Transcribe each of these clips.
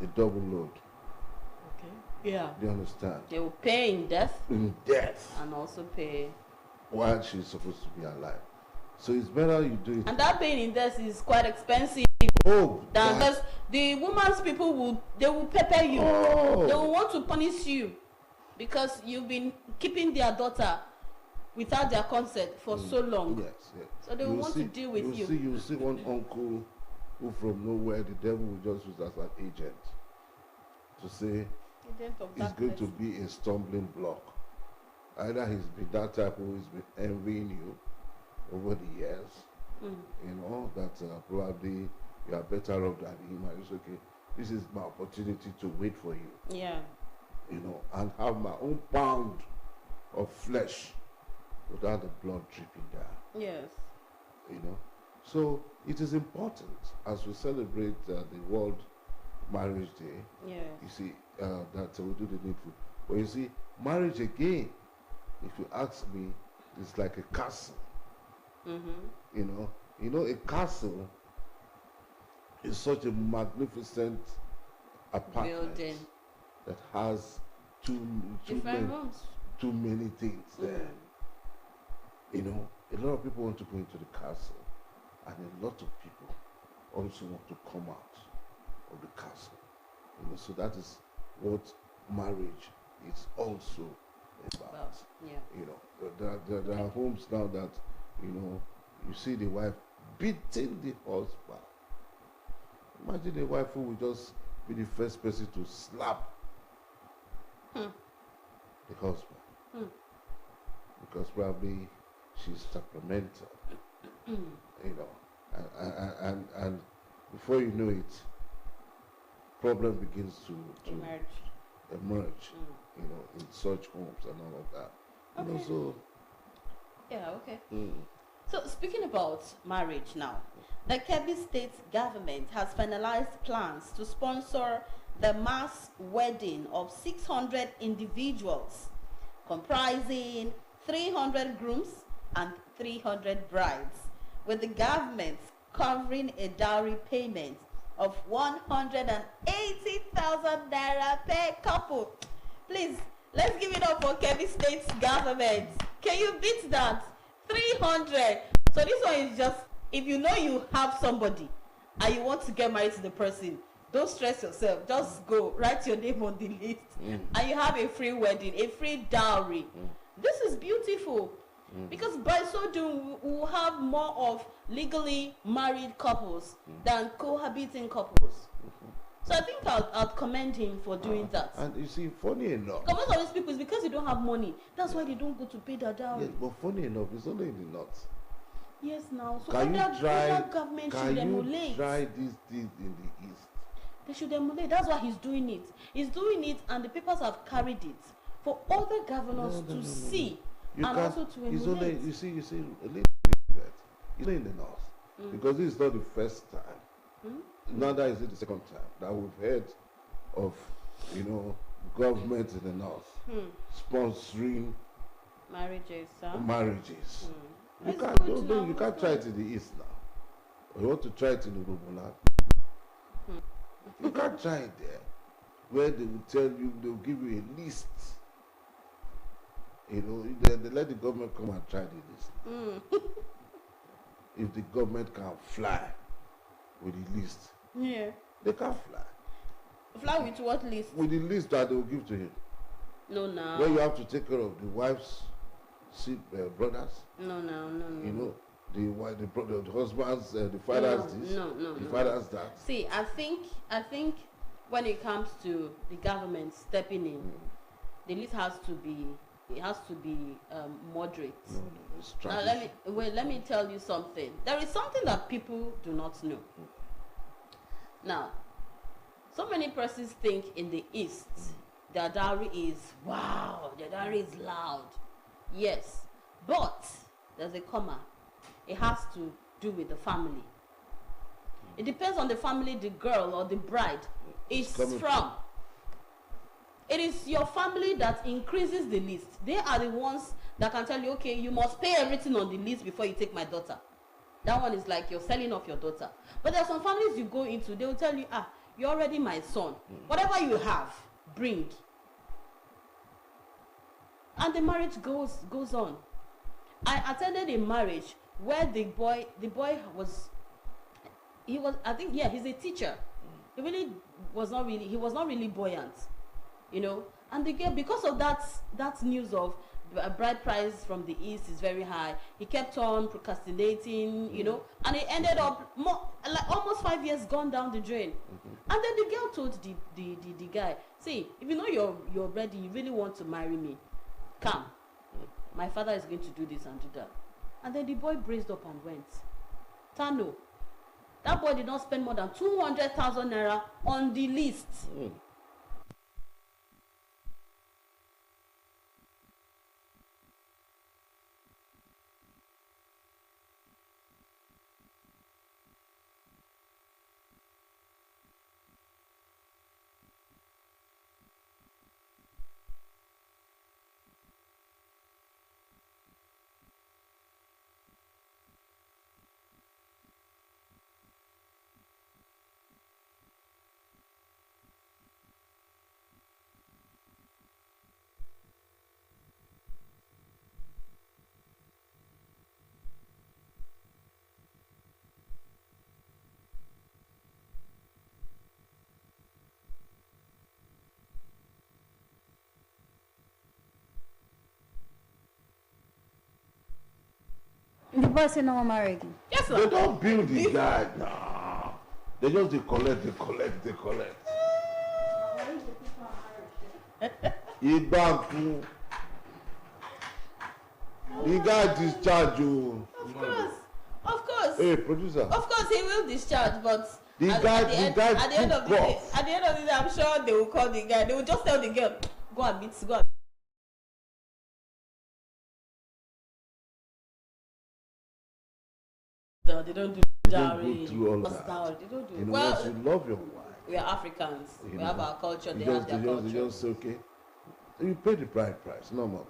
a double load. Okay. Yeah. Do you understand? They will pay in death. In death. And also pay While she's supposed to be alive. So it's better you do it. And that paying in death is quite expensive. Oh, because the woman's people will pepper you. Oh. They will want to punish you because you've been keeping their daughter without their consent for so long. Yes, yes. So they will want to deal with you. You see one uncle who from nowhere the devil will just use as an agent to say he's going to be a stumbling block. Either he's been that type who has been envying you over the years, you know, that probably you are better off than him, and it's okay. This is my opportunity to wait for you. Yeah. You know, and have my own pound of flesh without the blood dripping down. Yes. You know, so it is important as we celebrate the World Marriage Day. Yes. You see that we do the needful. But you see, marriage again, if you ask me, it's like a castle. You know, a castle is such a magnificent apartment building that has too many things there. You know, a lot of people want to go into the castle, and a lot of people also want to come out of the castle. You know, so that is what marriage is also about. Yeah. You know, there are homes now that, you know, you see the wife beating the husband. Imagine a wife who will just be the first person to slap the husband. Because probably she's temperamental. You know, and before you know it, problem begins to emerge, you know, in such homes and all of that. Okay. You know, so yeah, okay. So speaking about marriage now, the Kebbi State government has finalized plans to sponsor the mass wedding of 600 individuals, comprising 300 grooms and 300 brides, with the government covering a dowry payment of 180,000 naira per couple. Please, let's give it up for Kebbi State's government. Can you beat that? 300. So this one is just, if you know you have somebody and you want to get married to the person, don't stress yourself. Just go, write your name on the list, and you have a free wedding, a free dowry. This is beautiful. Because by so doing, we will have more of legally married couples than cohabiting couples. So I think I'll commend him for doing that. And you see, funny enough, because most of these people, it's because they don't have money. That's why they don't go to pay their dowry. yes, but funny enough, it's only in the north. Yes, now. So Can other you try? government Can should you emulate. try this thing in the east? They should emulate. That's why he's doing it. He's doing it, and the papers have carried it for other governors to see. You and also to emulate. It's only, you see, a little bit. It's only in the north. Because this is not the first time. Neither is it the second time that we've heard of, you know, government in the north sponsoring marriages. Marriages. You can't try it in the east now. Or you want to try it in the Urubuland. You can't try it there, where they will tell you, they will give you a list. You know, they let the government come and try the list. If the government can fly with the list, they can fly. Fly with what list? With the list that they will give to him. No, no. Where you have to take care of the wife's brothers. No. You know, the husbands, the fathers this, the fathers that. See, I think when it comes to the government stepping in, the list has to be moderate. Now let me tell you something. There is something that people do not know. Now, so many persons think in the East their dowry is wow, their dowry is loud. Yes, but there's a comma. It has to do with the family. It depends on the family the girl or the bride is from. It is your family that increases the list. They are the ones that can tell you, okay, you must pay everything on the list before you take my daughter. That one is like you're selling off your daughter. But there are some families you go into, they will tell you, you're already my son. Whatever you have, bring. And the marriage goes on. I attended a marriage where the boy was, I think, yeah, he's a teacher. He was not really buoyant, you know. And the girl, because of that news of bride price from the east is very high, he kept on procrastinating, you know, and it ended up almost 5 years gone down the drain. And then the girl told the guy, see, if you know you're ready, you really want to marry me, come. My father is going to do this and do that. And then the boy braced up and went. Tano, that boy did not spend more than 200,000 naira on the list. The boy say no one marry again. Yes, sir. They don't build the guy. Nah. They just they collect. Ibanku. The guy discharge you. Of course. Hey, producer. Of course he will discharge, but at the end of the day, I'm sure they will call the guy. They will just tell the girl, go and meet. They don't do dowry. They don't go through all that. They don't do. You know, well, once you love your wife, we are Africans. We have our culture. They just, have their culture. They just say, okay, you pay the bride price normally,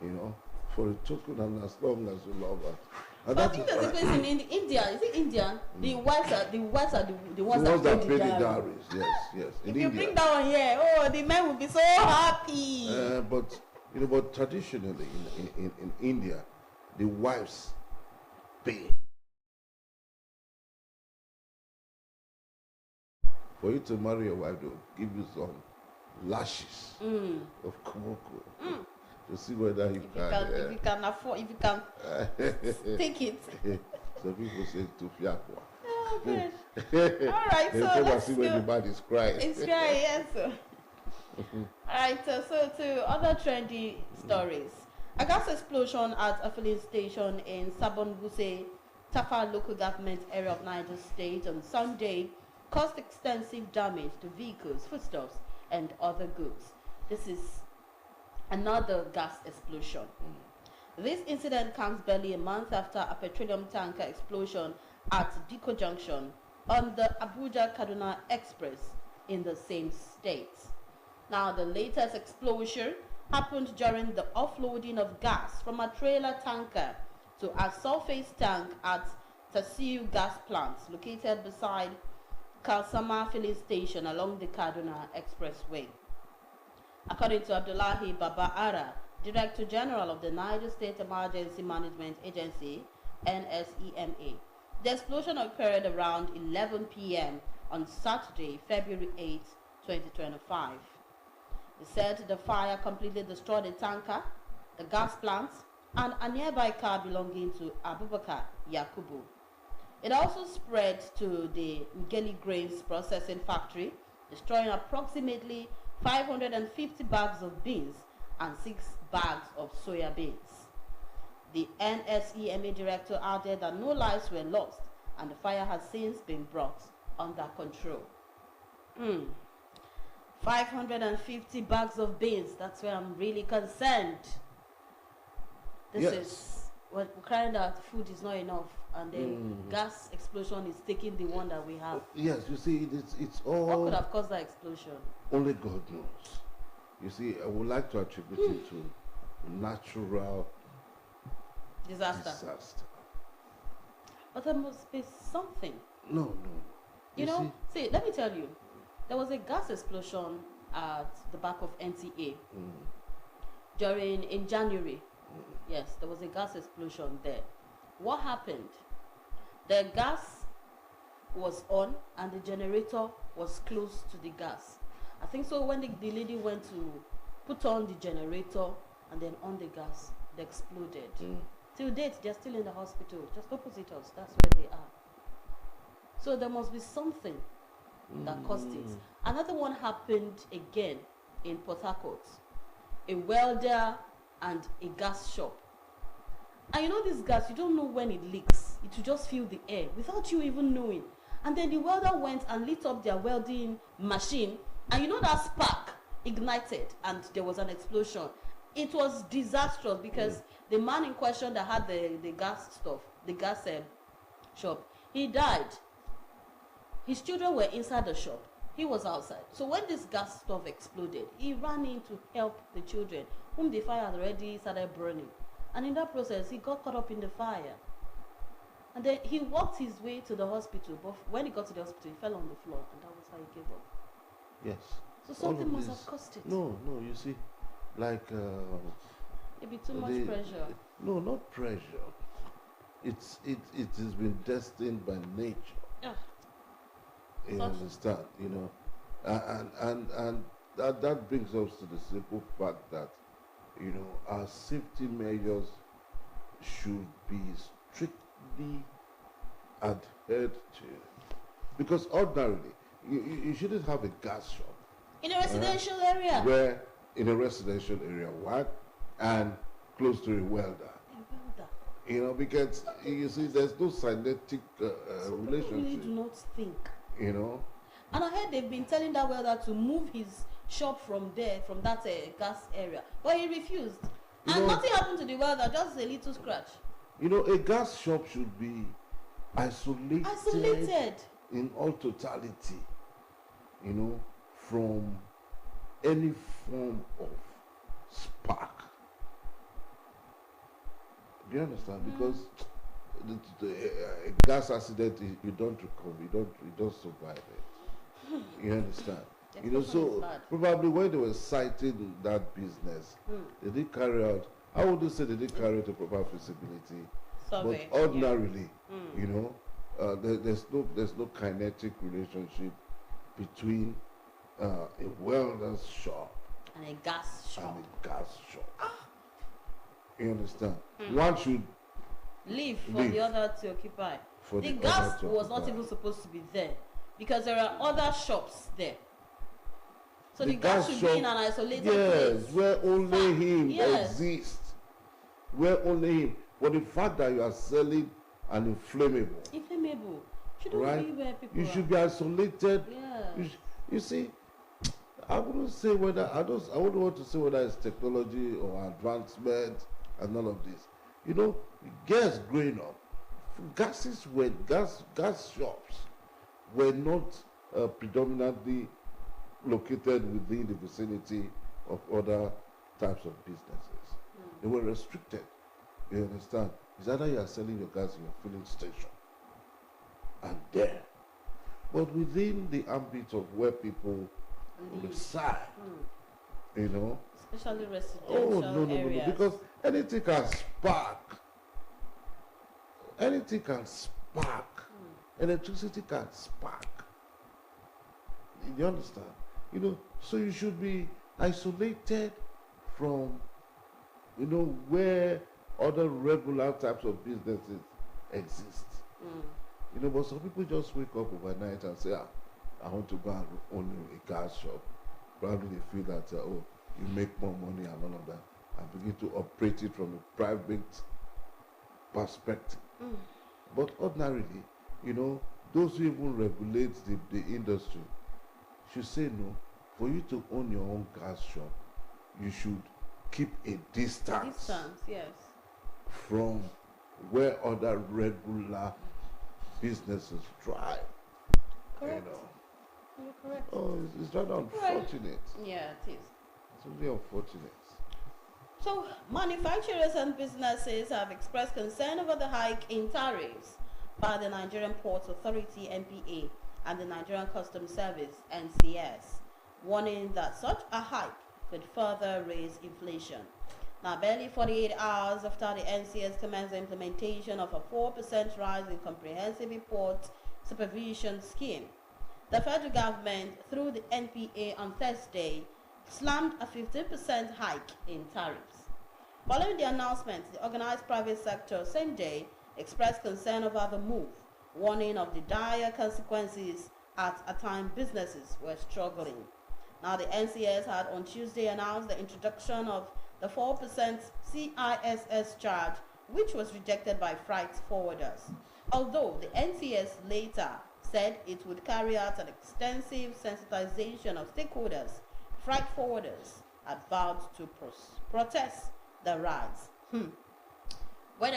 you know, for a token, and as long as you love her. And but I think there's a place in India. Is it India? The wives are the ones that pay the dowries. Yes. If you bring that one here, oh, the men will be so happy. But you know, but traditionally in India, the wives pay. For you to marry your wife, they'll give you some lashes of komoko to see whether you can. If you can afford, if you can take it. Some people say to fiakwa. Oh, good. All right, so let's see when the man is crying. It's crying, yes. Sir. All right, so to other trendy stories. A gas explosion at a filling station in Sabon-Guse, Tafa local government area of Niger State on Sunday caused extensive damage to vehicles, foodstuffs, and other goods. This is another gas explosion. This incident comes barely a month after a petroleum tanker explosion at Diko Junction on the Abuja-Kaduna Express in the same state. Now, the latest explosion happened during the offloading of gas from a trailer tanker to a surface tank at Tasiu Gas Plant located beside Kalsama filling station along the Kaduna Expressway. According to Abdullahi Baba Ara, Director General of the Niger State Emergency Management Agency, NSEMA, the explosion occurred around 11 p.m. on Saturday, February 8, 2025. He said the fire completely destroyed the tanker, the gas plant, and a nearby car belonging to Abubakar Yakubu. It also spread to the Ngeli Grains Processing Factory, destroying approximately 550 bags of beans and 6 bags of soya beans. The NSEMA director added that no lives were lost and the fire has since been brought under control. 550 bags of beans, that's where I'm really concerned. This is what we're crying out, food is not enough, and then gas explosion is taking the one that we have. Yes, you see, it's all. What could have caused that explosion? Only God knows. You see, I would like to attribute it to natural disaster. But there must be something. No. You know, see, let me tell you, There was a gas explosion at the back of NTA in January. Yes, there was a gas explosion there. What happened? The gas was on and the generator was close to the gas. I think so when the lady went to put on the generator and then on the gas, they exploded. Till date, they're still in the hospital, just opposite us. That's where they are. So there must be something that caused it. Another one happened again in Port Harcourt. A welder and a gas shop. And you know this gas, you don't know when it leaks. It will just fill the air without you even knowing. And then the welder went and lit up their welding machine. And you know that spark ignited and there was an explosion. It was disastrous because the man in question that had the gas stuff, the gas shop, he died. His children were inside the shop. He was outside. So when this gas stuff exploded, he ran in to help the children, whom the fire had already started burning. And in that process, he got caught up in the fire. And then he walked his way to the hospital. But when he got to the hospital, he fell on the floor. And that was how he gave up. Yes. So something must have caused it. No, you see, like... maybe too much pressure. No, not pressure. It has been destined by nature. Yeah. You understand, you know, and that brings us to the simple fact that, you know, our safety measures should be strictly adhered to, because ordinarily you shouldn't have a gas shop in a residential area. Where in a residential area, what, and close to a welder. You know, because you see, there's no cynetic relationship. People really do not think. You know, and I heard they've been telling that welder to move his shop from there, from that gas area, but he refused. And nothing happened to the welder, just a little scratch. You know, a gas shop should be isolated in all totality, you know, from any form of spark. Do you understand? Because a gas accident, you don't recover, you don't survive it. You understand? You know, so probably when they were citing that business, they did carry out, I wouldn't say they did carry out a proper feasibility, but ordinarily, you know, there's no kinetic relationship between a welder's shop and a gas shop. You understand? One should leave for the other to occupy. The gas was not even supposed to be there because there are other shops there. So the gas should be in an isolated place. Yes, where only him exists. Where only him. But the fact that you are selling an inflammable shouldn't be where people you should be isolated. Yeah. You see, I wouldn't say whether I wouldn't want to say whether it's technology or advancement and all of this. You know, girls growing up, gas shops were not predominantly located within the vicinity of other types of businesses. They were restricted. You understand? It's either you are selling your gas in your filling station and there. But within the ambit of where people reside, you know. Especially residential areas. Because anything can spark. Anything can spark. Electricity can spark. You understand? You know, so you should be isolated from, you know, where other regular types of businesses exist. You know, but some people just wake up overnight and say, I want to go and own a gas shop. Probably they feel that, you make more money and all of that, and begin to operate it from a private perspective. But ordinarily, you know, those who even regulate the industry should say no. For you to own your own gas shop, you should keep a distance from where other regular businesses thrive. Correct. You know. You're correct. Oh, it's rather unfortunate. Yeah, it is. It's really unfortunate. So, manufacturers and businesses have expressed concern over the hike in tariffs by the Nigerian Ports Authority (NPA) and the Nigerian Customs Service, NCS, warning that such a hike could further raise inflation. Now, barely 48 hours after the NCS commenced the implementation of a 4% rise in comprehensive import supervision scheme, the federal government, through the NPA on Thursday, slammed a 15% hike in tariffs. Following the announcement, the organized private sector same day expressed concern over the move, warning of the dire consequences at a time businesses were struggling. Now, the NCS had on Tuesday announced the introduction of the 4% CISS charge, which was rejected by freight forwarders. Although the NCS later said it would carry out an extensive sensitization of stakeholders, freight forwarders had vowed to protest the rise. When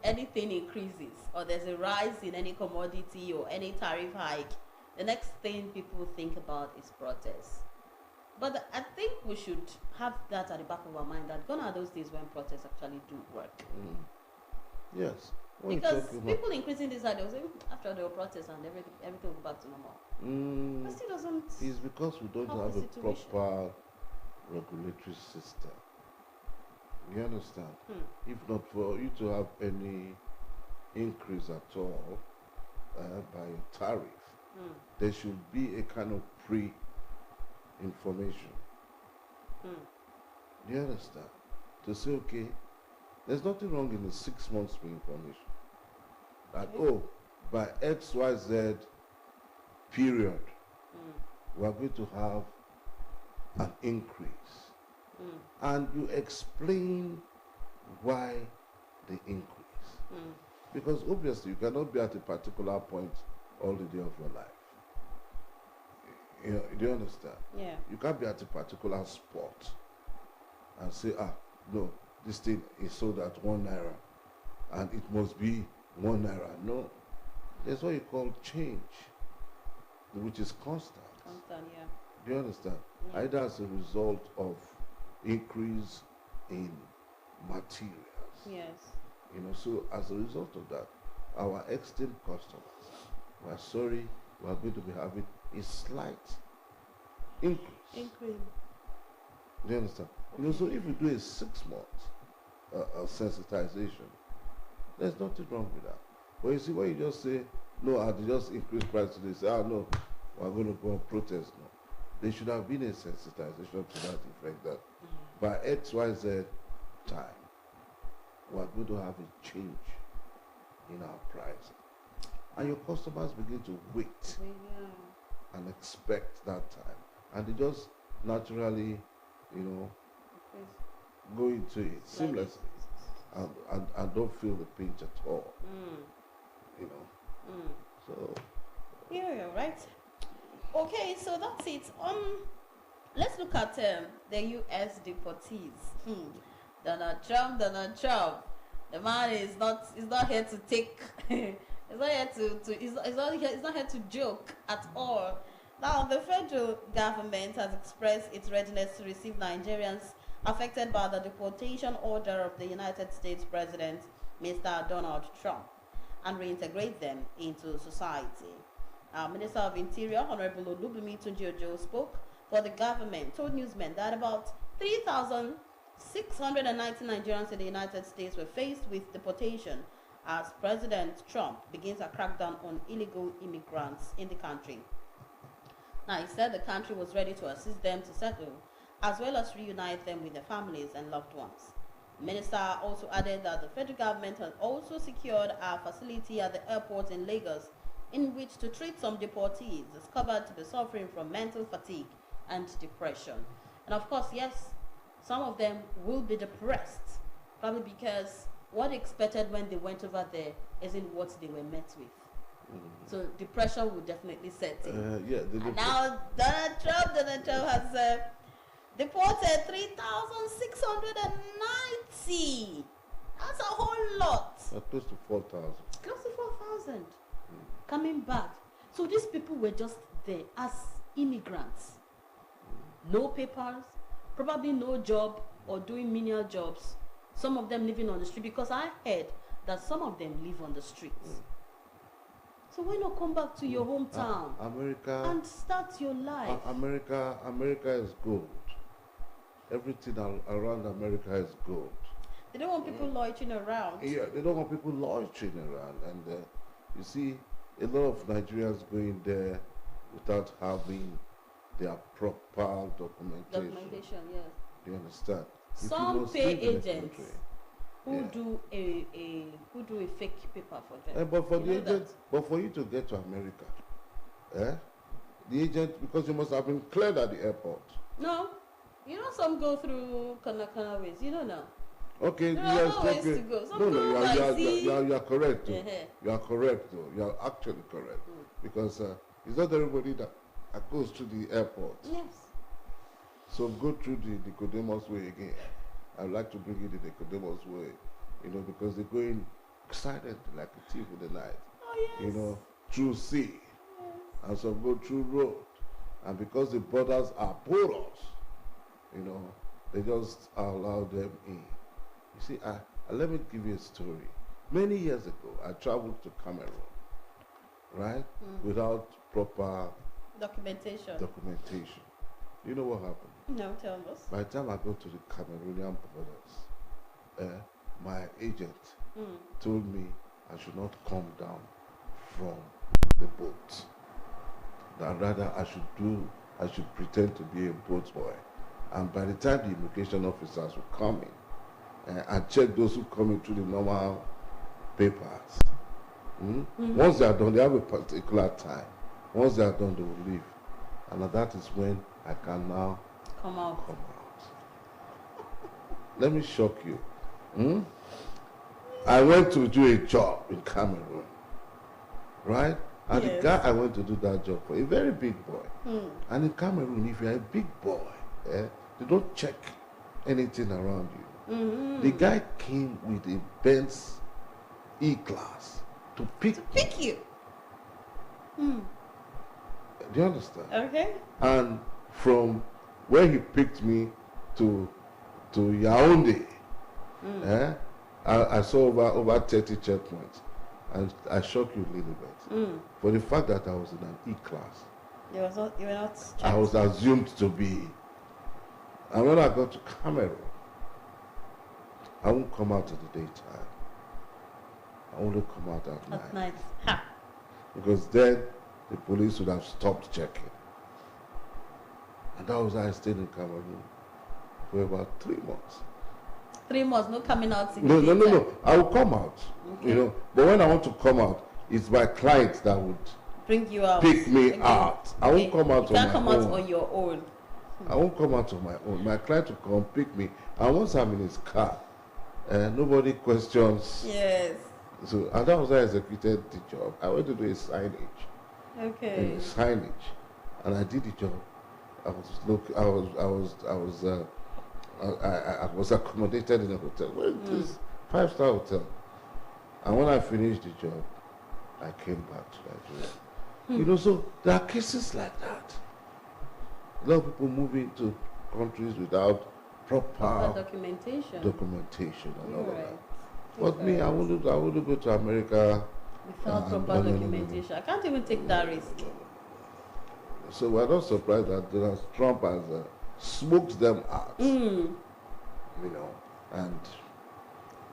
anything increases or there's a rise in any commodity or any tariff hike, the next thing people think about is protest. But I think we should have that at the back of our mind, that gone are those days when protests actually do work. Yes. Because people increasing this side, they'll say after the protest and everything will go back to normal. But still doesn't. It's because we don't have a proper regulatory system. You understand? If not for you to have any increase at all by a tariff, there should be a kind of pre-information. Do you understand? To say, okay, there's nothing wrong in the 6 months pre-information. That, by XYZ period, we are going to have an increase. And you explain why the increase. Because obviously you cannot be at a particular point all the day of your life. Do you understand? Yeah. You can't be at a particular spot and say, no, this thing is sold at 1 naira and it must be 1 naira. No. There's what you call change, which is constant. Constant, yeah. Do you understand? Yeah. Either as a result of increase in materials. Yes. So as a result of that, our extant customers, we are sorry, we are going to be having a slight increase. Do you understand? So if we do a 6 month sensitization, there's nothing wrong with that. But you see, when you just say, no, I just increase price today, say, no, we're going to go on protest now. There should have been a sensitization to that effect that by XYZ time, we're going to have a change in our price. And your customers begin to wait and expect that time. And they just naturally, go into it seamlessly and don't feel the pinch at all. So. Yeah, you're right. Okay, so that's it. Let's look at the U.S. deportees. Donald Trump. The man is not here to take. He's not here he's not here to joke at all. Now, the federal government has expressed its readiness to receive Nigerians affected by the deportation order of the United States President, Mr. Donald Trump, and reintegrate them into society. Minister of Interior, Honorable Olubunmi Tunji-Ojo, spoke for the government, told newsmen that about 3,690 Nigerians in the United States were faced with deportation as President Trump begins a crackdown on illegal immigrants in the country. Now, he said the country was ready to assist them to settle, as well as reunite them with their families and loved ones. The minister also added that the federal government has also secured a facility at the airport in Lagos in which to treat some deportees discovered to be suffering from mental fatigue and depression. And of course, yes, some of them will be depressed, probably because what they expected when they went over there isn't what they were met with. So depression will definitely set in. And now Donald Trump has deported 3,690. That's a whole lot. Close to 4,000. Close to 4,000 coming back. So these people were just there as immigrants. No papers, probably no job or doing menial jobs. Some of them living on the street, because I heard that some of them live on the streets. So why not come back to your hometown? America. And start your life. America is gold. Everything around America is gold. They don't want people loitering around. Yeah, they don't want people loitering around. And you see, a lot of Nigerians going there without having their proper documentation. Documentation, yes. Do you understand? Some pay agents who do a fake paper for them. But for the agent, but for you to get to America, the agent, because you must have been cleared at the airport. No, you know some go through kind ways. You don't know. Okay, there are ways to go. Some you are correct. You are correct, though. You are actually correct, because it's not everybody that goes to the airport. Yes. So go through the Nicodemus way again. I'd like to bring you the Nicodemus way, because they go in silent like a thief in the night. Oh, yes. Through sea. Yes. And some go through road. And because the borders are porous, they just allow them in. You see, let me give you a story. Many years ago, I traveled to Cameroon, right? Without proper documentation. You know what happened? No, tell us. By the time I got to the Cameroonian borders, my agent told me I should not come down from the boat. That rather I should pretend to be a boat boy. And by the time the immigration officers would come in and check those who come in through the normal papers, once they are done, they have a particular time. Once they are done, they will leave. And that is when I can now come out. Let me shock you. I went to do a job in Cameroon, right? And the guy I went to do that job for, a very big boy. And in Cameroon, if you're a big boy, they don't check anything around you. The guy came with a Benz E-Class to pick you. Do you understand? Okay. And from where he picked me to Yaoundé, I saw over 30 checkpoints, and I shocked you a little bit. For the fact that I was in an E-Class. You were not checked. I was assumed to be. And when I got to Cameroon, I won't come out in the daytime. I only come out at night. Ha. Because then the police would have stopped checking. And that was how I stayed in Cameroon for about 3 months. 3 months, no coming out. No. I will come out, But when I want to come out, it's my clients that would bring you out, pick me out. I won't come out on my own. You can't come out on your own. I won't come out on my own. My client will come pick me, and once I'm in his car, nobody questions. Yes. So, and that was how I executed the job. I went to do a signage. Okay. And I did the job. I was accommodated in a hotel. Well, this 5-star hotel. And when I finished the job, I came back to Nigeria. So there are cases like that. A lot of people moving to countries without proper documentation and all of that. But me, I wouldn't go to America without proper documentation. I can't even take that risk. So we're not surprised that Donald Trump has smoked them out. And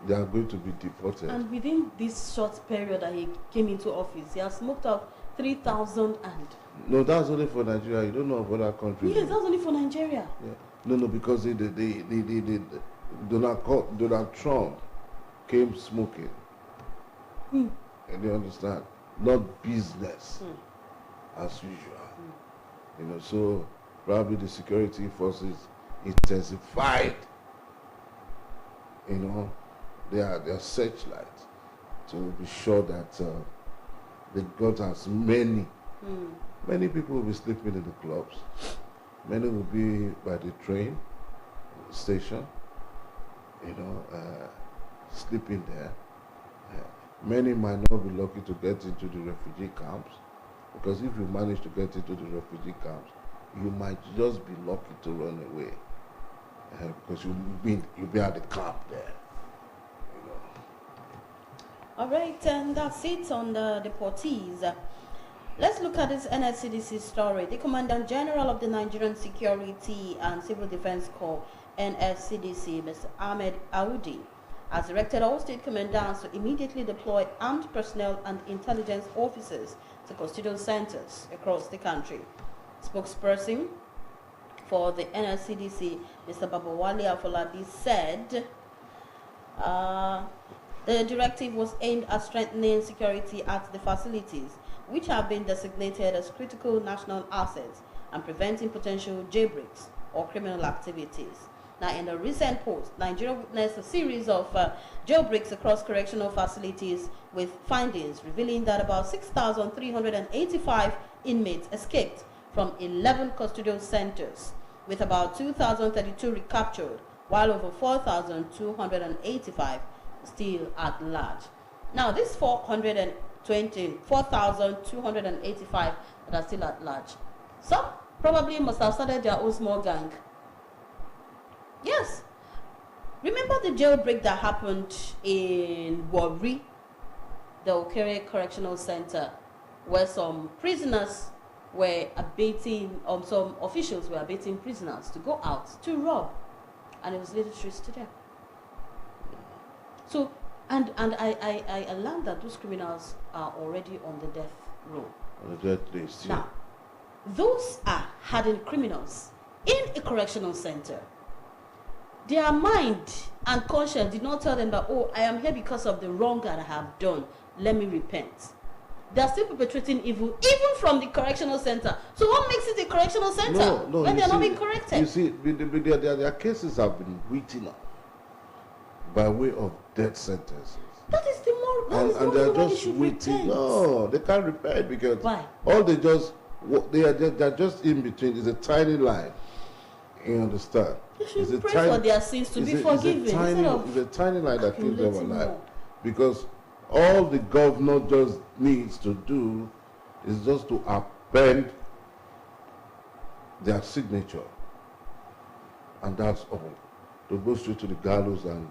they are going to be deported. And within this short period that he came into office, he has smoked out 3,000 and... No, that's only for Nigeria. You don't know of other countries. Yes, that's only for Nigeria. Yeah. No, because Donald Trump came smoking. And you understand? Not business as usual. So probably the security forces intensified, their searchlight to be sure that they got as many people will be sleeping in the clubs. Many will be by the train station, sleeping there. Many might not be lucky to get into the refugee camps, because if you manage to get into the refugee camps, you might just be lucky to run away, because you'll be at the camp there. All right, and that's it on the deportees. Let's look at this NSCDC story. The Commandant General of the Nigerian Security and Civil Defense Corps, NSCDC, Mr. Ahmed Aoudi, has directed all state commandants to immediately deploy armed personnel and intelligence officers to custodial centers across the country. Spokesperson for the NSCDC, Mr. Babawale Afolabi, said the directive was aimed at strengthening security at the facilities, which have been designated as critical national assets, and preventing potential jailbreaks or criminal activities. Now, in a recent post, Nigeria witnessed a series of jailbreaks across correctional facilities, with findings revealing that about 6,385 inmates escaped from 11 custodial centers, with about 2,032 recaptured, while over 4,285 still at large. Now, this 4,285 that are still at large, some probably must have started their own small gang. Yes. Remember the jailbreak that happened in Warri, the Okere Correctional Center, where some prisoners were abating, some officials were abating prisoners to go out to rob, and it was later traced to them. So, and I learned that those criminals are already on the death row. On the death list. Now, those are hardened criminals in a correctional center. Their mind and conscience did not tell them that, oh, I am here because of the wrong that I have done. Let me repent. They are still perpetrating evil, even from the correctional center. So what makes it a correctional center when they are not being corrected? You see, their cases have been written up by way of death sentences. That is the more. And they are just waiting. No, they can't repent because why? All they are just in between. It's a tiny line. You understand? They should pray for their sins to be forgiven. It's a tiny line that keeps them alive. Because all the governor just needs to do is just to append their signature. And that's all. To go straight to the gallows, and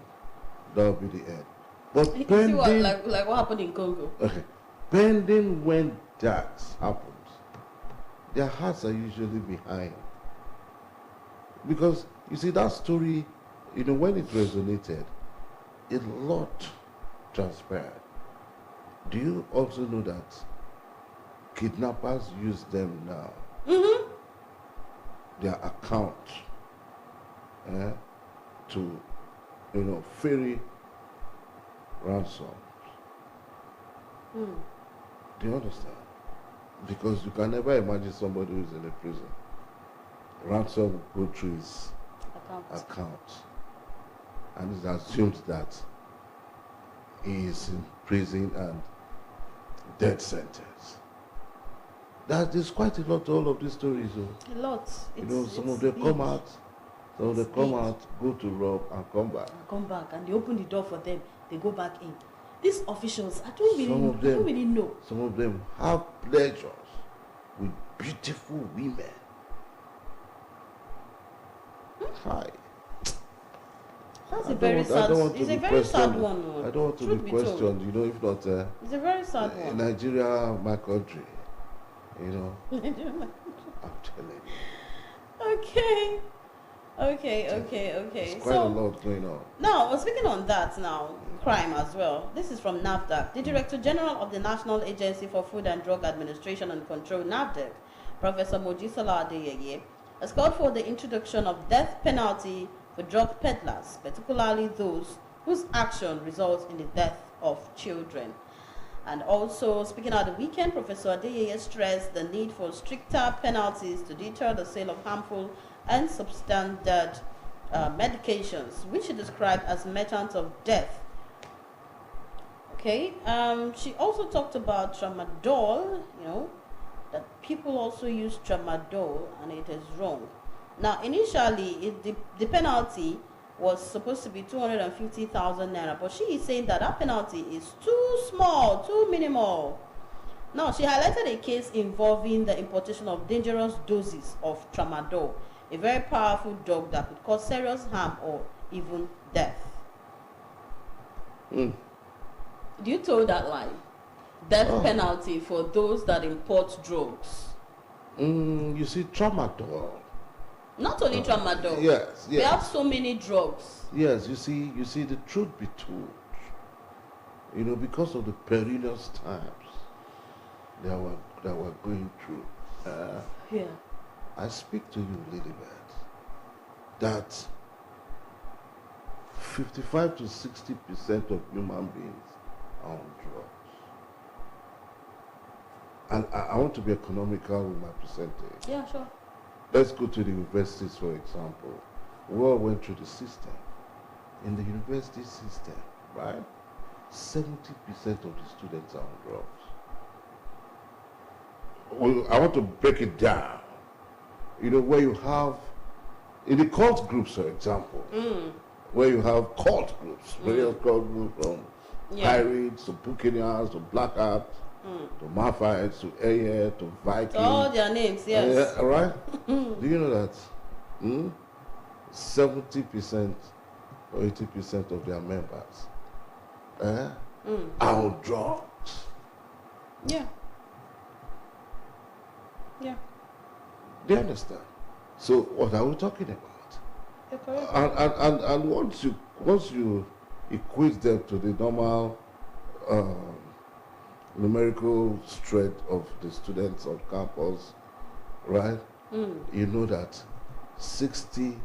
that'll be the end. But you pending, see what, like what happened in Congo. Okay. Pending when that happens, their hearts are usually behind. Because you see that story, when it resonated, a lot transpired. Do you also know that kidnappers use them now? Mm-hmm. Their account to, ferry ransoms. Mm. Do you understand? Because you can never imagine somebody who's in a prison. Ransom will go through his account. And it's assumed that he is in prison and death sentence. There's quite a lot to all of these stories. A lot. Some of them come out, go to rob and come back. And they open the door for them, they go back in. These officials, I don't really know. Some of them have pleasures with beautiful women. Hi. That's a very sad one. It's a very sad one. I don't want to be questioned, if not. It's a very sad one. Nigeria, my country. I'm telling you. Okay. There's quite a lot going on. Now, speaking on that crime as well. This is from NAFDAC. The Director General of the National Agency for Food and Drug Administration and Control, NAFDAC, Professor Mojisola Adeyeye, has called for the introduction of death penalty for drug peddlers, particularly those whose action results in the death of children. And also, speaking at the weekend, Professor Adeyeye stressed the need for stricter penalties to deter the sale of harmful and substandard medications, which she described as merchants of death. Okay, she also talked about tramadol, that people also use tramadol, and it is wrong. Now, initially, the penalty was supposed to be 250,000 naira, but she is saying that penalty is too small, too minimal. Now, she highlighted a case involving the importation of dangerous doses of tramadol, a very powerful drug that could cause serious harm or even death. Do you toe that line? Death penalty for those that import drugs. You see, tramadol. Not only tramadol. Yes. We have so many drugs. Yes, you see, the truth be told, because of the perilous times that we're going through. I speak to you, Lilibet, that 55 to 60% of human beings are on drugs. And I want to be economical with my percentage. Yeah, sure. Let's go to the universities, for example. We all went through the system. In the university system, right, 70% of the students are on drugs. Well, I want to break it down. Where you have, in the cult groups, for example, where you have cult groups, various cult groups from pirates to Buccaneers to Black Hats, to Mafites to Ayer to Vikings. To all their names, yes. Right? Do you know that 70% or 80% of their members are on drugs? Yeah. Yeah. Do you understand? So what are we talking about? You're correct. And once you equate them to the normal numerical strength of the students on campus, right? You know that 60%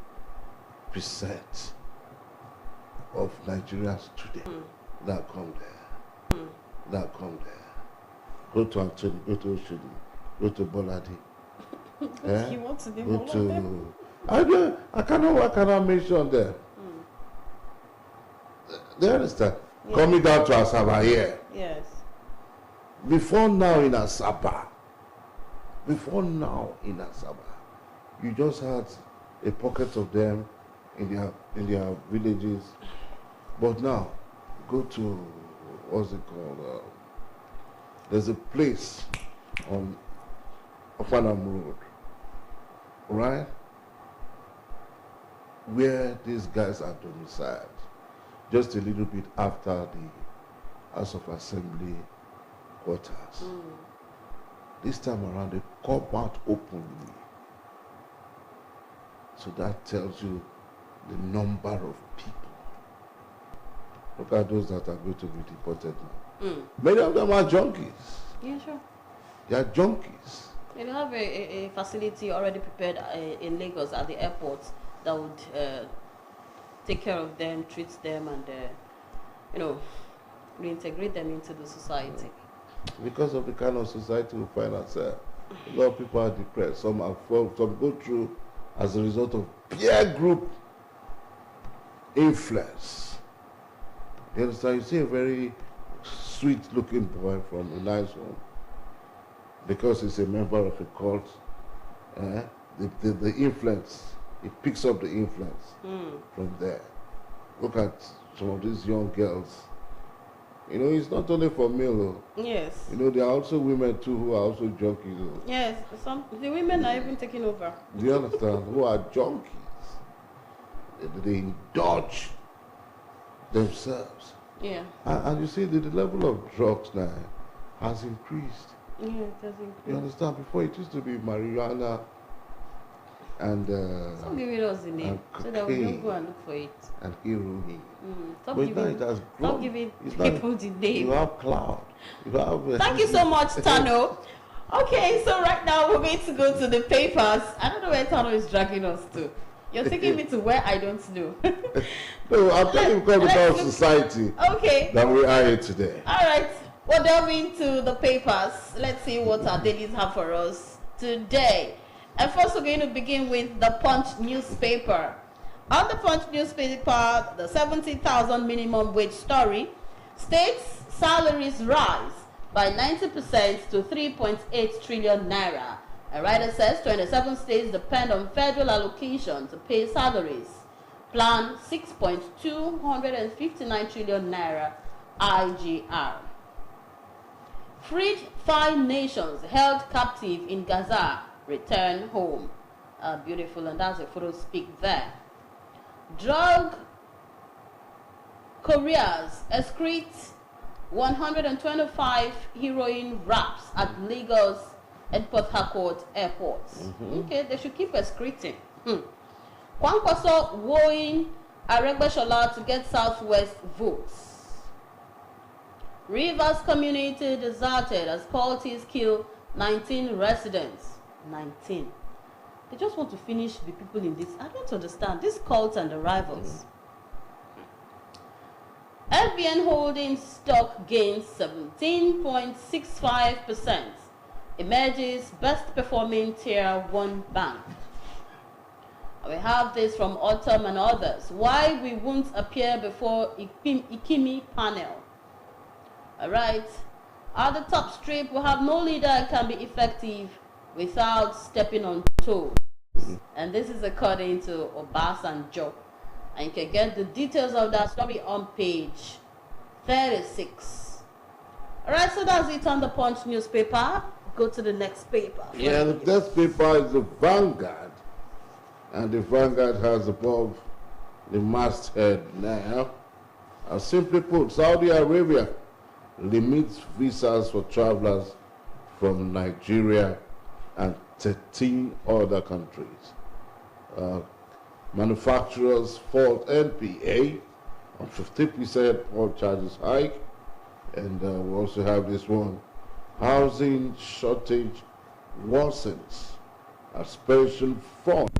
of Nigerian students now come there. Go to Anthony, go to Oshodi, go to Boladi. You want to name all of them? I cannot mention them. They understand? Yeah. Coming down to Asaba here. Yes. Before now in Asaba, you just had a pocket of them in their villages. But now, go to, what's it called? There's a place on Ofanam Road, right? Where these guys are domiciled, just a little bit after the House of Assembly quarters. This time around, they come out openly. So that tells you the number of people. Look at those that are going to be deported now. Many of them are junkies. Yeah, sure. They are junkies. They have a facility already prepared in Lagos at the airport that would take care of them, treat them, and reintegrate them into the society. Because of the kind of society we find ourselves, a lot of people are depressed. Some go through as a result of peer group influence. You understand? You see a very sweet-looking boy from a nice home, because he's a member of a cult. The influence, he picks up the influence from there. Look at some of these young girls. It's not only for male. Yes. There are also women too who are also junkies. Yes, the women are even taking over. Do you understand? Who are junkies. They indulge themselves. Yeah. And you see the level of drugs now has increased. Yeah, it has increased. You understand? Before it used to be marijuana and stop giving us the name so that we don't go and look for it. And heroin. Stop but giving, now it has grown. Stop giving people the name. You have cloud. Thank you so much, Tano. Okay, so right now we're going to go to the papers. I don't know where Tano is dragging us to. You're taking me to where I don't know. No, I'm telling you because of society. Okay. That we are here today. All right. We're delving to the papers. Let's see what our dailies have for us today. And first we're going to begin with the Punch newspaper. On the Punch newspaper, the 70,000 minimum wage story states salaries rise by 90% to 3.8 trillion naira. A writer says 27 states depend on federal allocation to pay salaries. Plan 6.259 trillion naira IGR. Freed 5 nations held captive in Gaza return home. Beautiful, and that's a photo speak there. Drug couriers excrete 125 heroin wraps at Lagos and Port Harcourt airports. Okay, they should keep excreting. Kwankwaso wooing Aregbesola to get Southwest votes. Rivers community deserted as cultists kill 19 residents. 19. They just want to finish the people in this. I don't understand. This cult and the rivals. FBN Holdings stock gains 17.65%. Emerges best performing tier 1 bank. We have this from Autumn and others. Why we won't appear before Ikimi panel. Alright. At the top strip, we have no leader can be effective without stepping on toes. And this is according to Obasanjo. And you can get the details of that story on page 36. Alright, so that's it on the Punch newspaper. Go to the next paper. Yeah, the next paper is the Vanguard. And the Vanguard has above the masthead now. Simply put, Saudi Arabia limits visas for travelers from Nigeria and 13 other countries. Manufacturers fault NPA on 50% all charges hike. And we also have this one. Housing shortage worsens as pension fund.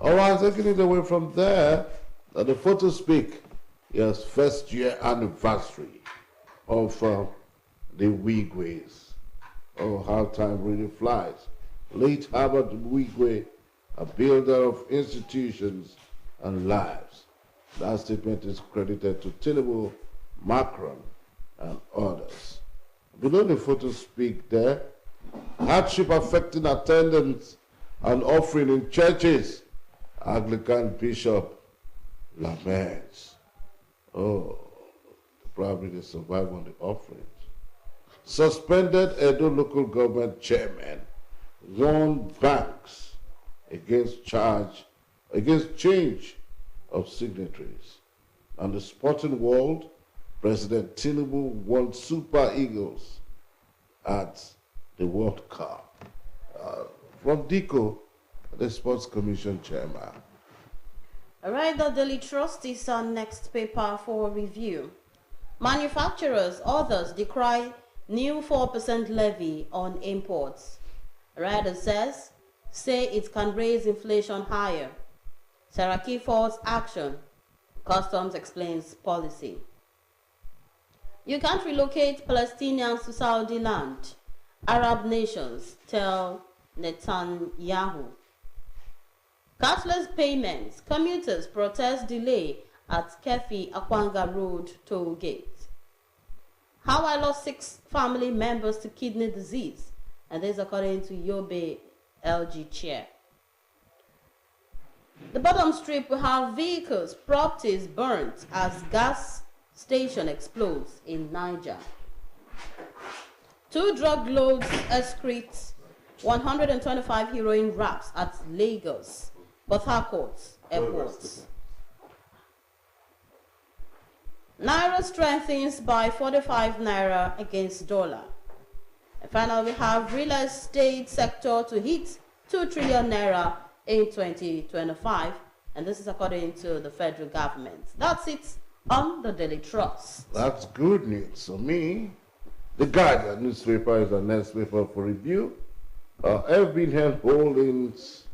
All right, taking it away from there, the photo speak, yes, first year anniversary of the Wigways. Oh, how time really flies. Late Herbert Wigway, a builder of institutions and lives. That statement is credited to Tinubu, Macron, and others. Below the photo speak there, hardship affecting attendance and offering in churches. Anglican Bishop laments. Oh, probably they survive on the offerings. Suspended Edo local government chairman warned banks against change of signatories. And the sporting world, President Tinubu won Super Eagles at the World Cup. From DICO, the Sports Commission Chairman. All right, the Daily Trust is our next paper for review. Manufacturers, others decry new 4% levy on imports. Rider says, say it can raise inflation higher. Saraki falls action. Customs explains policy. You can't relocate Palestinians to Saudi land. Arab nations tell Netanyahu. Cashless payments. Commuters protest delay at Kefi Akwanga Road toll gate. How I lost 6 family members to kidney disease. And this according to Yobe LG chair. The bottom strip will have vehicles, properties burnt as gas station explodes in Niger. 2 drug loads excrete 125 heroin wraps at Lagos, Port Harcourt airports. Naira strengthens by 45 naira against dollar. And finally, we have real estate sector to hit 2 trillion naira in 2025. And this is according to the federal government. That's it on the Daily Trust. That's good news. So me, the Guardian newspaper is the next paper for review. FB Health Holdings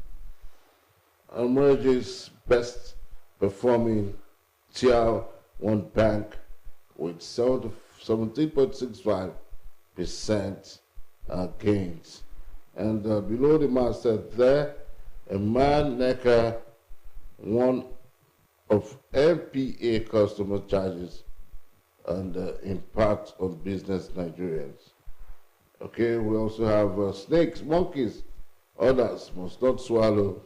emerges best performing Tier 1 bank with 17.65% gains. And below the masthead there, a man Necker, one of MPA customer charges and impact on business Nigerians. Okay, we also have snakes, monkeys, others must not swallow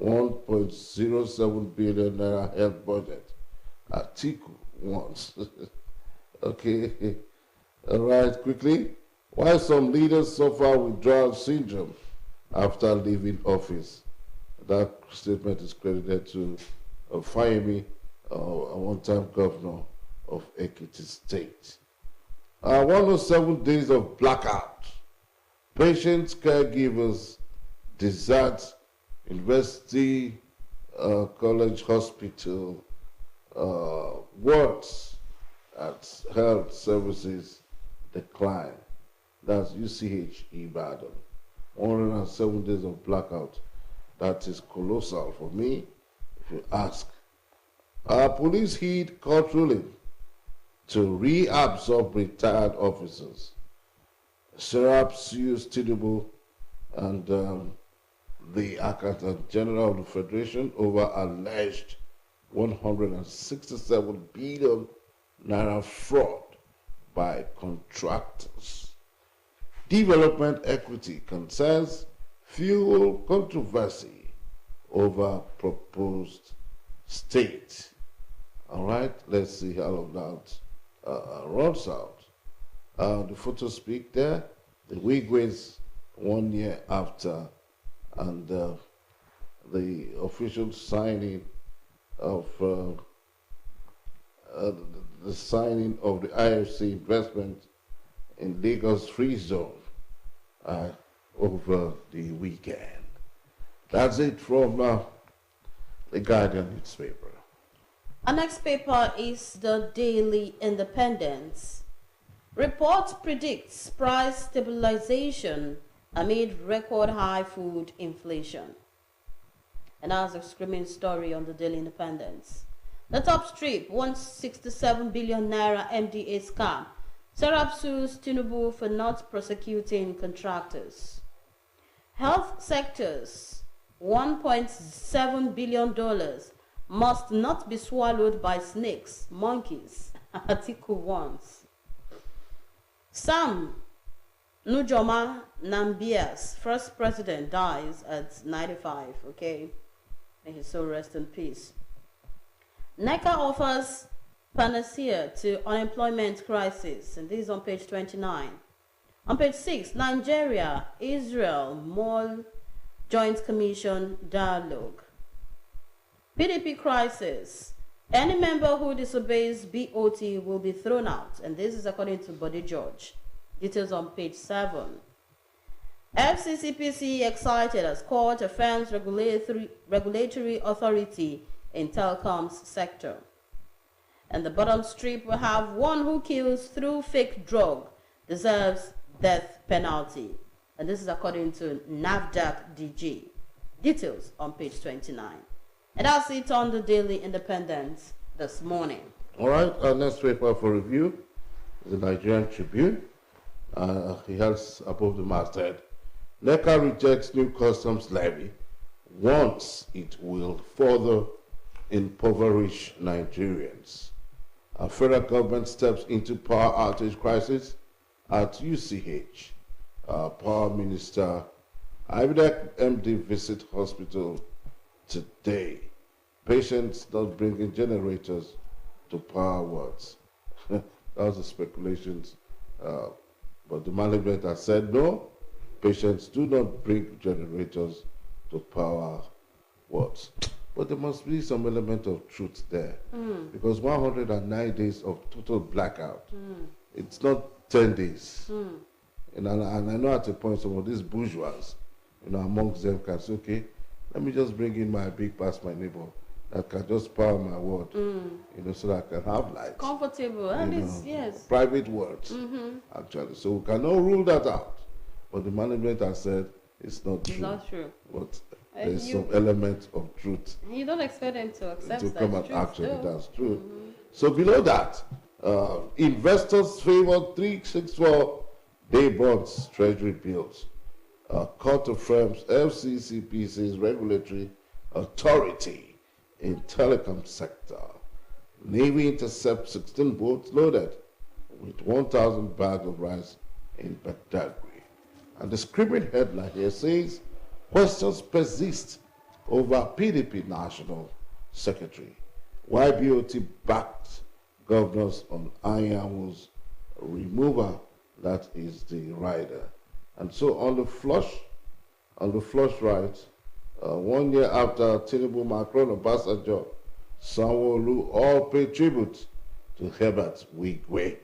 1.07 billion naira health budget. Atiku wants. Okay, all right, quickly. Why some leaders suffer withdrawal syndrome after leaving office? That statement is credited to Fayemi, a one-time governor of Ekiti State. 107 days of blackout. Patients, caregivers, desert, University College Hospital, wards at health services decline. That's UCH Ibadan. 107 days of blackout. That is colossal for me, if you ask. Police heed court ruling to reabsorb retired officers. Serap sues Tinubu and the Accountant General of the Federation over alleged 167 billion naira fraud by contractors. Development equity concerns fuel controversy over proposed state. All right, let's see how all of that runs out. The photo speak there, the Wigways 1 year after, and the official signing of the signing of the IFC investment in Lagos Free Zone over the weekend. That's it from the Guardian newspaper. Our next paper is the Daily Independent. Report predicts price stabilization amid record high food inflation. And that's a screaming story on the Daily Independent. The top strip, 167 billion naira MDA scam. Serap sues Tinubu for not prosecuting contractors. Health sectors, $1.7 billion must not be swallowed by snakes, monkeys, Atiku wants. Sam Nujoma Nambia's first president dies at 95, okay? May his soul rest in peace. NECA offers panacea to unemployment crisis, and this is on page 29. On page 6, Nigeria, Israel, Mall Joint Commission dialogue. PDP crisis. Any member who disobeys BOT will be thrown out, and this is according to Body George. Details on page 7. FCCPC excited as court affirms regulatory authority in telecoms sector. And the bottom strip will have one who kills through fake drug deserves death penalty. And this is according to NAFDAC DG. Details on page 29. And that's it on the Daily Independent this morning. All right, our next paper for review is the Nigerian Tribune. He has above the masthead, NECA rejects new customs levy, warns it will further impoverish Nigerians. Our federal government steps into power outage crisis at UCH. Power Minister Ividek MD visit hospital today. Patients not bringing generators to power wards. That was the speculations. But the management has said no, patients do not bring generators to power wards. But there must be some element of truth there. Because 109 days of total blackout, it's not 10 days. And I know at a point some of these bourgeois, amongst them can say, okay, let me just bring in my big pass my neighbor that can just power my word, so that I can have lights. Comfortable, and it's, yes. Private words, actually. So we cannot rule that out. But the management has said it's not true. It's not true. But there's some element of truth. You don't expect them to accept to that come and truth, actually though. that's true. So below that, investors favor 364-day bonds, treasury bills. Court affirms FCCPC's regulatory authority in telecom sector. Navy intercepts 16 boats loaded with 1,000 bags of rice in Badagry. And the screaming headline here says, questions persist over PDP National Secretary. YBOT backed governors on Anyanwu's removal, that is the rider. And so on the flush right, 1 year after Tinubu, Macron, and Obasanjo, Sanwo-Olu all pay tribute to Herbert Wigwe.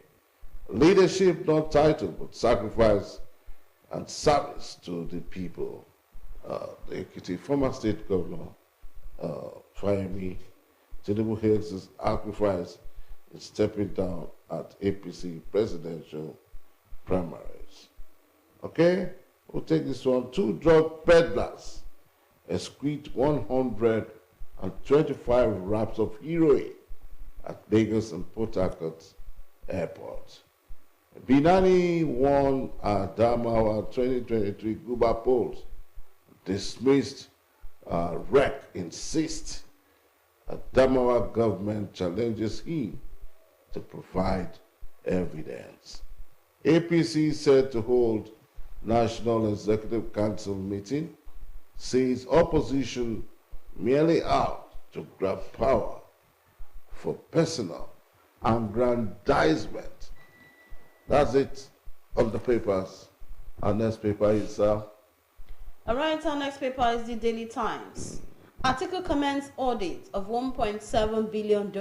Leadership not title, but sacrifice and service to the people. The Ekiti former state governor, Fayemi, Tinubu hails his sacrifice in stepping down at APC presidential primaries. Okay, we'll take this one. 2 drug peddlers excrete 125 wraps of heroin at Lagos and Port Harcourt airports. Binani won Adamawa 2023 Guba polls. Dismissed REC insists Adamawa government challenges him to provide evidence. APC said to hold National Executive Council meeting, says opposition merely out to grab power for personal aggrandizement. That's it on the papers. Our next paper is all right, our next paper is the Daily Times. Article commends audit of $1.7 billion.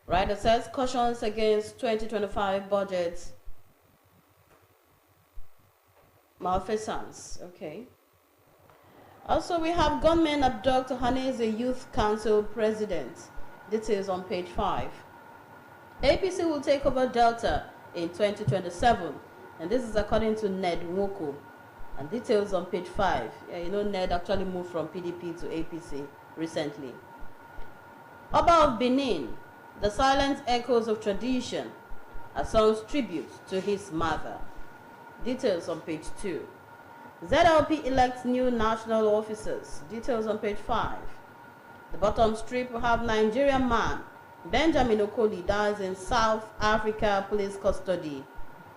Writer says cautions against 2025 budget malfeasance. Okay. Also, we have gunmen abduct Haneze Youth Council president. Details on page 5. APC will take over Delta in 2027, and this is according to Ned Nwoko. And details on page 5. Yeah, you know, Ned actually moved from PDP to APC recently. Oba of Benin, the silent echoes of tradition, a song's tribute to his mother. Details on page 2. ZLP elects new national officers. Details on page 5. The bottom strip will have Nigerian man Benjamin Okoli dies in South Africa police custody,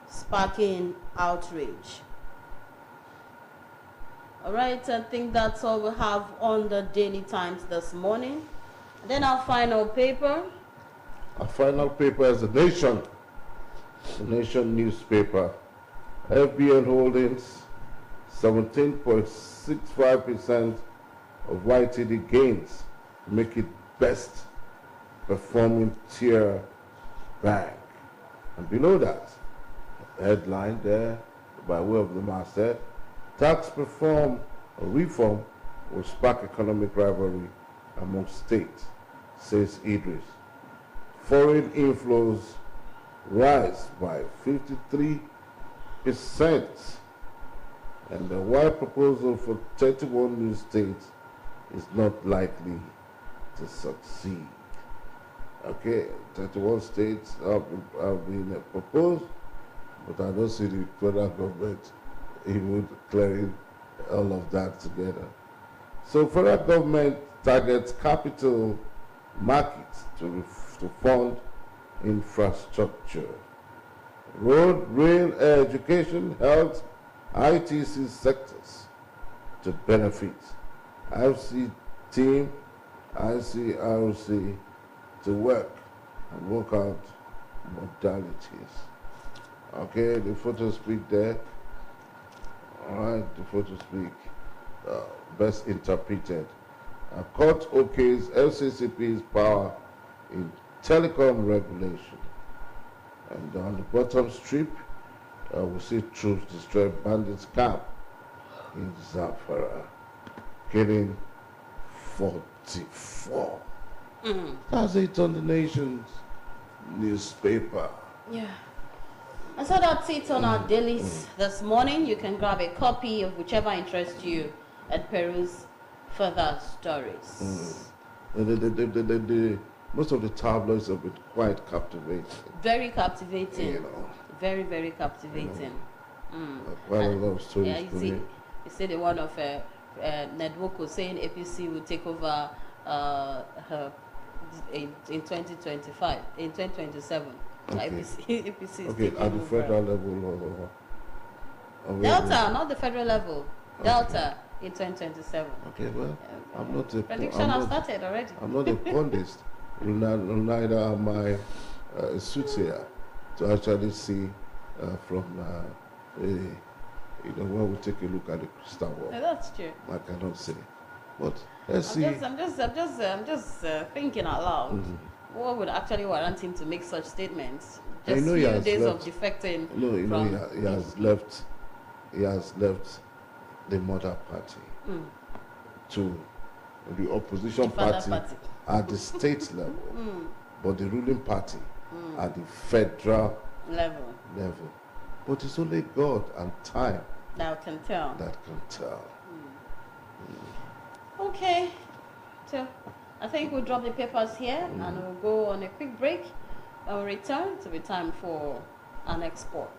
sparking outrage. All right, I think that's all we have on the Daily Times this morning. And then our final paper. Our final paper is The Nation newspaper. FBN Holdings, 17.65% of YTD gains, make it best performing tier bank. And below that, headline there, by way of the masthead, tax reform will spark economic rivalry among states, says Idris. Foreign inflows rise by 53%, and the wide proposal for 31 new states is not likely to succeed. Okay, 31 states have been proposed, but I don't see the federal government even clearing all of that together. So federal government targets capital markets to fund infrastructure. Road, rail, education, health, ITC sectors to benefit. IFC team, ICRC to work and work out modalities. Okay, the photo speak there. All right, the photo speak. Best interpreted. Court okays FCCP's power in telecom regulation. And on the bottom strip, we see troops destroy bandits' camp in Zamfara. getting 44. That's it on the nation's newspaper. Yeah. And so that's it on our dailies this morning. You can grab a copy of whichever interests you and peruse further stories. Most of the tabloids have been quite captivating. Very captivating. You know. Very, very captivating. Quite a lot of stories. Yeah, you see the one of Nedwoko saying APC will take over her in 2025, in 2027. Okay. APC is okay, taking at the over. federal level or Delta, not the federal level. Delta in 2027. Okay, well, I'm not a prediction has started already. I'm not a pundit. Neither am I soothsayer to actually see from when we take a look at the crystal ball. Yeah, that's true. I cannot say, but let's see. I'm just thinking out loud. What would actually warrant him to make such statements? Just few days of defecting. He has left the mother party to the opposition party at the state level, but the ruling party at the federal level. But it's only God and time that can tell. Okay, so I think we'll drop the papers here and we'll go on a quick break. When we return, to be time for an export.